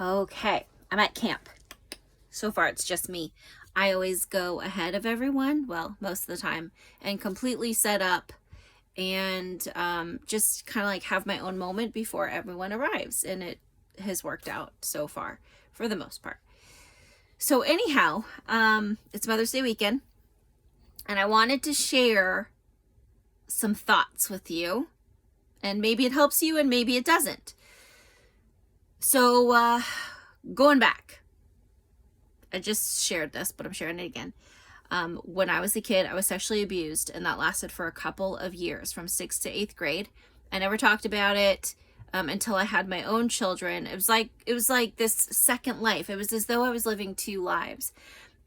Okay, I'm at camp. So far, it's just me. I always go ahead of everyone, well, most of the time, and completely set up and just kind of like have my own moment before everyone arrives. And it has worked out so far for the most part. So anyhow, it's Mother's Day weekend, and I wanted to share some thoughts with you, and maybe it helps you and maybe it doesn't. So going back, I just shared this, but I'm sharing it again. When I was a kid, I was sexually abused, and that lasted for a couple of years, from 6th to 8th grade. I never talked about it until I had my own children. It was like this second life. It was as though I was living two lives,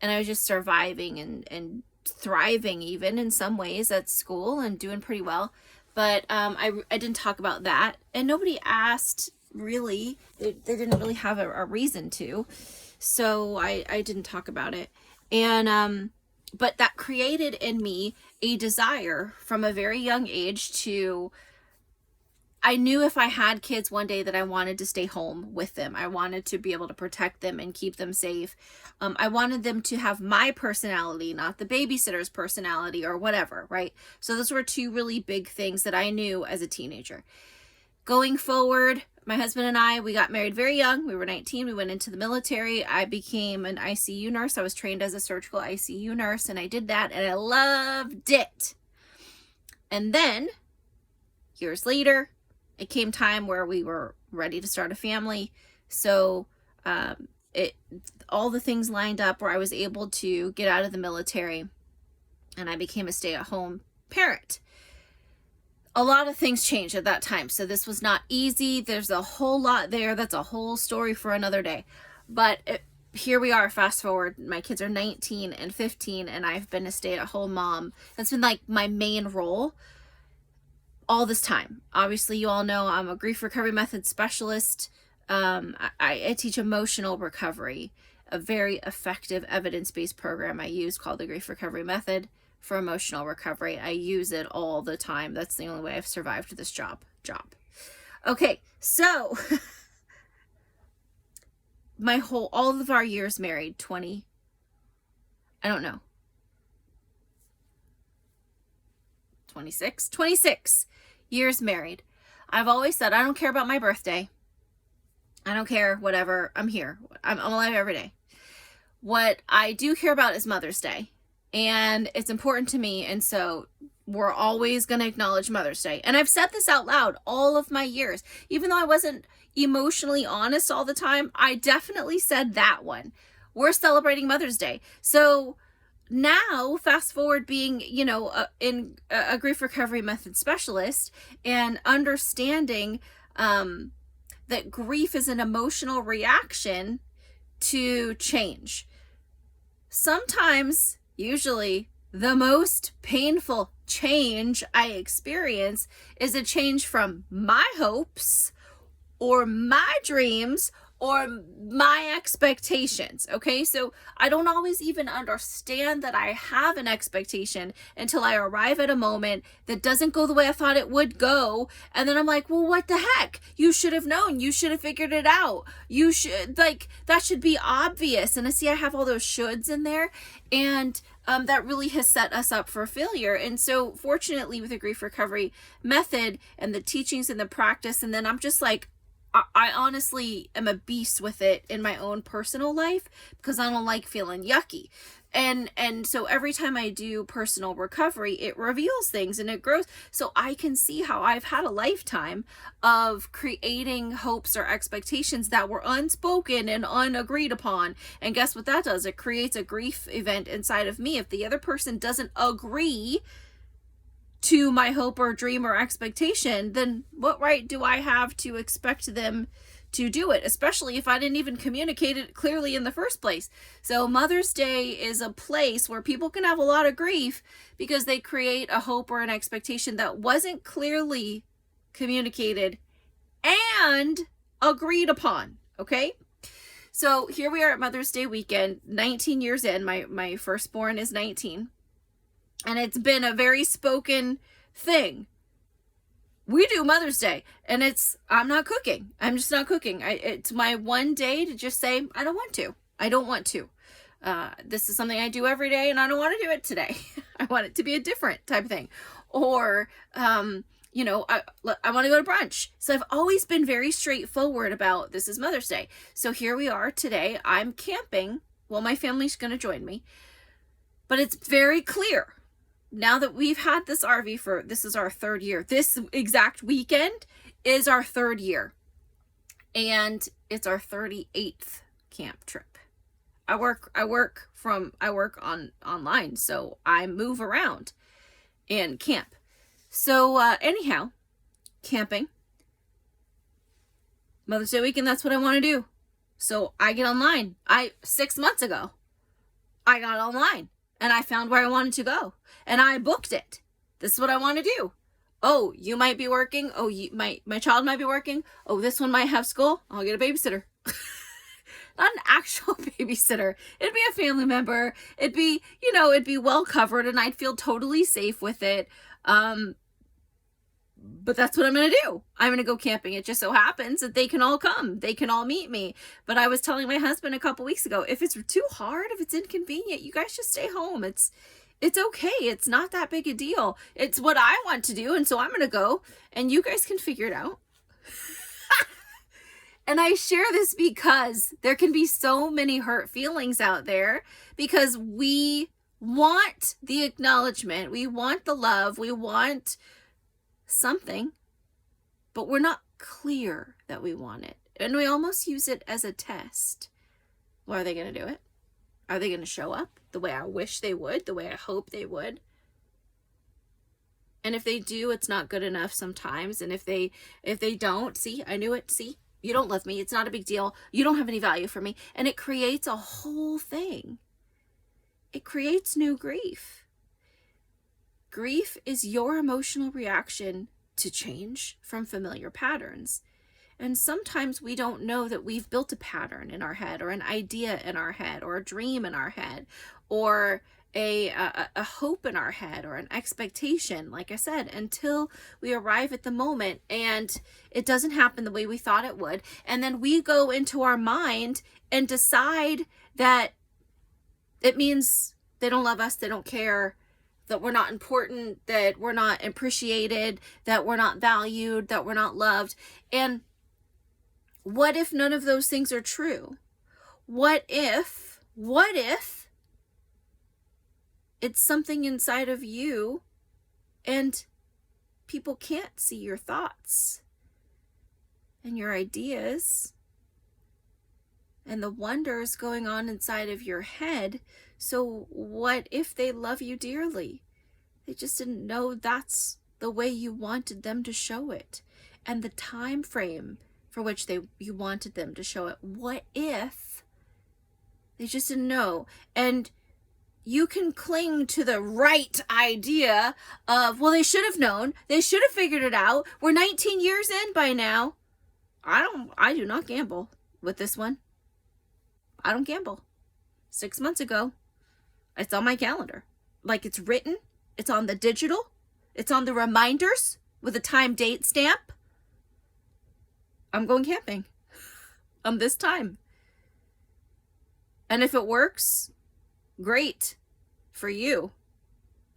and I was just surviving and thriving, even in some ways, at school and doing pretty well. But I didn't talk about that, and nobody asked, really. They didn't really have a reason to, so I didn't talk about it. And but that created in me a desire from a very young age to, I knew if I had kids one day that I wanted to stay home with them. I wanted to be able to protect them and keep them safe. I wanted them to have my personality, not the babysitter's personality or whatever, right? So those were two really big things that I knew as a teenager. Going forward, my husband and I, we got married very young. We were 19. We went into the military. I became an ICU nurse. I was trained as a surgical ICU nurse, and I did that, and I loved it. And then, years later, it came time where we were ready to start a family. So all the things lined up where I was able to get out of the military, and I became a stay-at-home parent. A lot of things changed at that time. So this was not easy. There's a whole lot there. That's a whole story for another day. But here we are, fast forward. My kids are 19 and 15, and I've been a stay-at-home mom. That's been like my main role all this time. Obviously, you all know I'm a grief recovery method specialist. I teach emotional recovery, a very effective evidence-based program I use called the Grief Recovery Method for emotional recovery. I use it all the time. That's the only way I've survived this job. Okay, so all of our years married, 26 years married. I've always said, I don't care about my birthday. I don't care, whatever. I'm here. I'm alive every day. What I do care about is Mother's Day. And it's important to me, and so we're always going to acknowledge Mother's Day. And I've said this out loud all of my years. Even though I wasn't emotionally honest all the time, I definitely said that one. We're celebrating Mother's Day. So now, fast forward, being, in a grief recovery method specialist, and understanding that grief is an emotional reaction to change. Sometimes, usually, the most painful change I experience is a change from my hopes or my dreams or my expectations. Okay, so I don't always even understand that I have an expectation until I arrive at a moment that doesn't go the way I thought it would go. And then I'm like, well, what the heck? You should have known. You should have figured it out. You should, that should be obvious. And I see I have all those shoulds in there. And that really has set us up for failure. And so fortunately, with the grief recovery method and the teachings and the practice, and then I'm just like, I honestly am a beast with it in my own personal life because I don't like feeling yucky. And so every time I do personal recovery, it reveals things and it grows. So I can see how I've had a lifetime of creating hopes or expectations that were unspoken and unagreed upon. And guess what that does? It creates a grief event inside of me. If the other person doesn't agree to my hope or dream or expectation, then what right do I have to expect them to do it, especially if I didn't even communicate it clearly in the first place? So Mother's Day is a place where people can have a lot of grief because they create a hope or an expectation that wasn't clearly communicated and agreed upon. Okay, so here we are at Mother's Day weekend, 19 years in. My firstborn is 19. And it's been a very spoken thing. we do Mother's Day, and I'm not cooking. I'm just not cooking. It's my one day to just say, I don't want to. I don't want to. This is something I do every day, and I don't want to do it today. I want it to be a different type of thing. Or, you know, I want to go to brunch. So I've always been very straightforward about this is Mother's Day. So here we are today. I'm camping. Well, my family's going to join me. But it's very clear. Now that we've had this RV this is our 3rd year. This exact weekend is our 3rd year. And it's our 38th camp trip. I work online, so I move around and camp. So anyhow, camping. Mother's Day weekend, that's what I want to do. So I get online. 6 months ago, I got online. And I found where I wanted to go. And I booked it. This is what I want to do. Oh, you might be working. Oh, my child might be working. Oh, this one might have school. I'll get a babysitter. Not an actual babysitter. It'd be a family member. It'd be well covered, and I'd feel totally safe with it. But that's what I'm going to do. I'm going to go camping. It just so happens that they can all come. They can all meet me. But I was telling my husband a couple weeks ago, if it's too hard, if it's inconvenient, you guys just stay home. It's okay. It's not that big a deal. It's what I want to do. And so I'm going to go, and you guys can figure it out. And I share this because there can be so many hurt feelings out there because we want the acknowledgement. We want the love. We want something, but we're not clear that we want it. And we almost use it as a test. Well, are they going to do it? Are they going to show up the way I wish they would, the way I hope they would? And if they do, it's not good enough sometimes. And if they don't, see, I knew it, see, you don't love me. It's not a big deal. You don't have any value for me. And it creates a whole thing. It creates new grief. Grief is your emotional reaction to change from familiar patterns. And sometimes we don't know that we've built a pattern in our head, or an idea in our head, or a dream in our head, or a hope in our head, or an expectation, like I said, until we arrive at the moment and it doesn't happen the way we thought it would. And then we go into our mind and decide that it means they don't love us, they don't care, that we're not important, that we're not appreciated, that we're not valued, that we're not loved. And what if none of those things are true? What if it's something inside of you and people can't see your thoughts and your ideas and the wonders going on inside of your head? So what if they love you dearly? They just didn't know that's the way you wanted them to show it, and the time frame for which you wanted them to show it. What if they just didn't know? And you can cling to the right idea of, well, they should have known. They should have figured it out. We're 19 years in by now. I do not gamble with this one. I don't gamble. 6 months ago, it's on my calendar. Like, it's written. It's on the digital. It's on the reminders with a time date stamp. I'm going camping on this time. And if it works, great for you.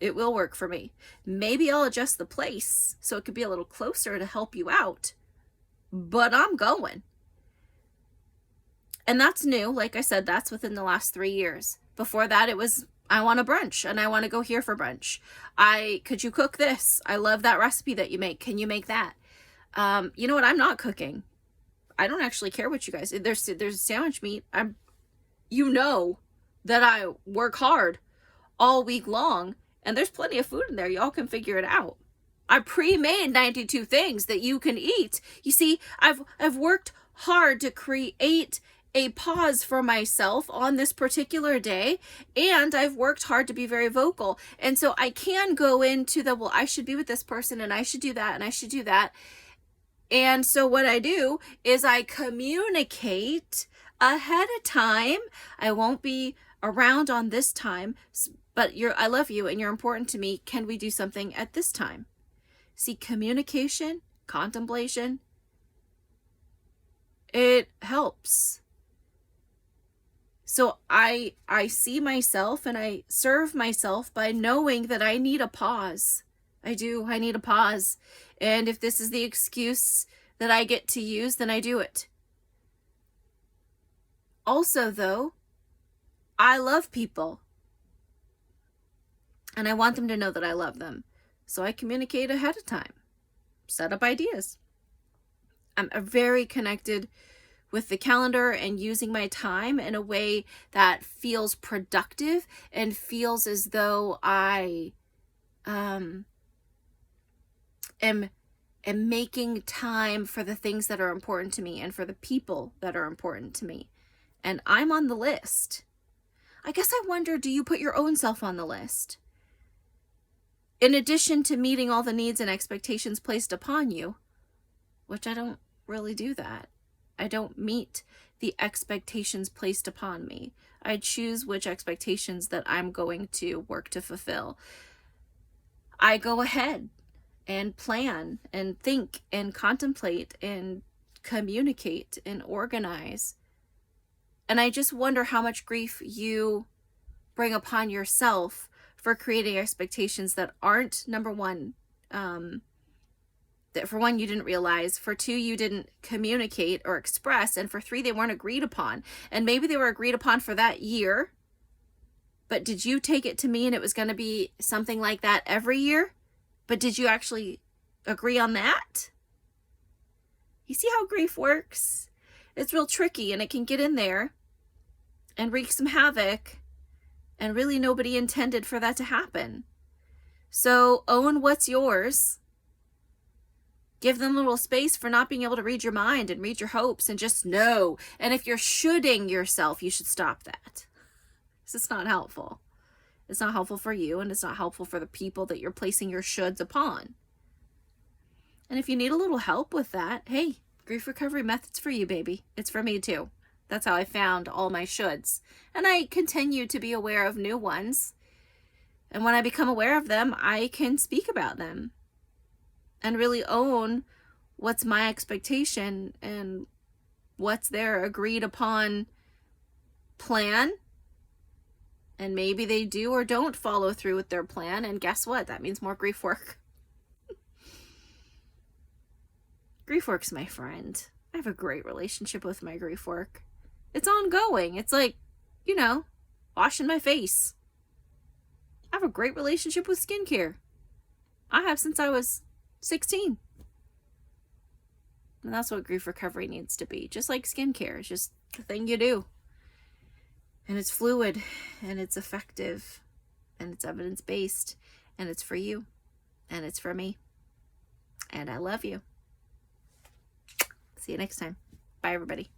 It will work for me. Maybe I'll adjust the place so it could be a little closer to help you out. But I'm going. And that's new. Like I said, that's within the last 3 years. Before that, it was, I want a brunch and I want to go here for brunch. Could you cook this? I love that recipe that you make. Can you make that? You know what? I'm not cooking. I don't actually care what you guys, there's sandwich meat. You know that I work hard all week long, and there's plenty of food in there. Y'all can figure it out. I pre-made 92 things that you can eat. You see, I've worked hard to create a pause for myself on this particular day, and I've worked hard to be very vocal. And so I can go into the, well, I should be with this person, and I should do that, and I should do that. And so what I do is I communicate ahead of time. I won't be around on this time, but I love you and you're important to me. Can we do something at this time? See, communication, contemplation, it helps. So I see myself and I serve myself by knowing that I need a pause. I need a pause. And if this is the excuse that I get to use, then I do it. Also, though, I love people. And I want them to know that I love them. So I communicate ahead of time. Set up ideas. I'm very connected with the calendar and using my time in a way that feels productive and feels as though I am making time for the things that are important to me and for the people that are important to me. And I'm on the list. I guess I wonder, do you put your own self on the list? In addition to meeting all the needs and expectations placed upon you, which I don't really do that. I don't meet the expectations placed upon me. I choose which expectations that I'm going to work to fulfill. I go ahead and plan and think and contemplate and communicate and organize. And I just wonder how much grief you bring upon yourself for creating expectations that aren't, number one, that for one, you didn't realize, for two, you didn't communicate or express, and for three, they weren't agreed upon. And maybe they were agreed upon for that year, but did you take it to mean it was going to be something like that every year? But did you actually agree on that? You see how grief works? It's real tricky, and it can get in there and wreak some havoc, and really nobody intended for that to happen. So own what's yours. Give them a little space for not being able to read your mind and read your hopes, and just know. And if you're shoulding yourself, you should stop that. It's not helpful. It's not helpful for you, and it's not helpful for the people that you're placing your shoulds upon. And if you need a little help with that, hey, Grief Recovery Method's for you, baby. It's for me too. That's how I found all my shoulds. And I continue to be aware of new ones. And when I become aware of them, I can speak about them and really own what's my expectation and what's their agreed upon plan. And maybe they do or don't follow through with their plan. And guess what? That means more grief work. Grief work's my friend. I have a great relationship with my grief work. It's ongoing. It's like, washing my face. I have a great relationship with skincare. I have since I was 16. And that's what grief recovery needs to be. Just like skincare. It's just the thing you do. And it's fluid. And it's effective. And it's evidence-based. And it's for you. And it's for me. And I love you. See you next time. Bye, everybody.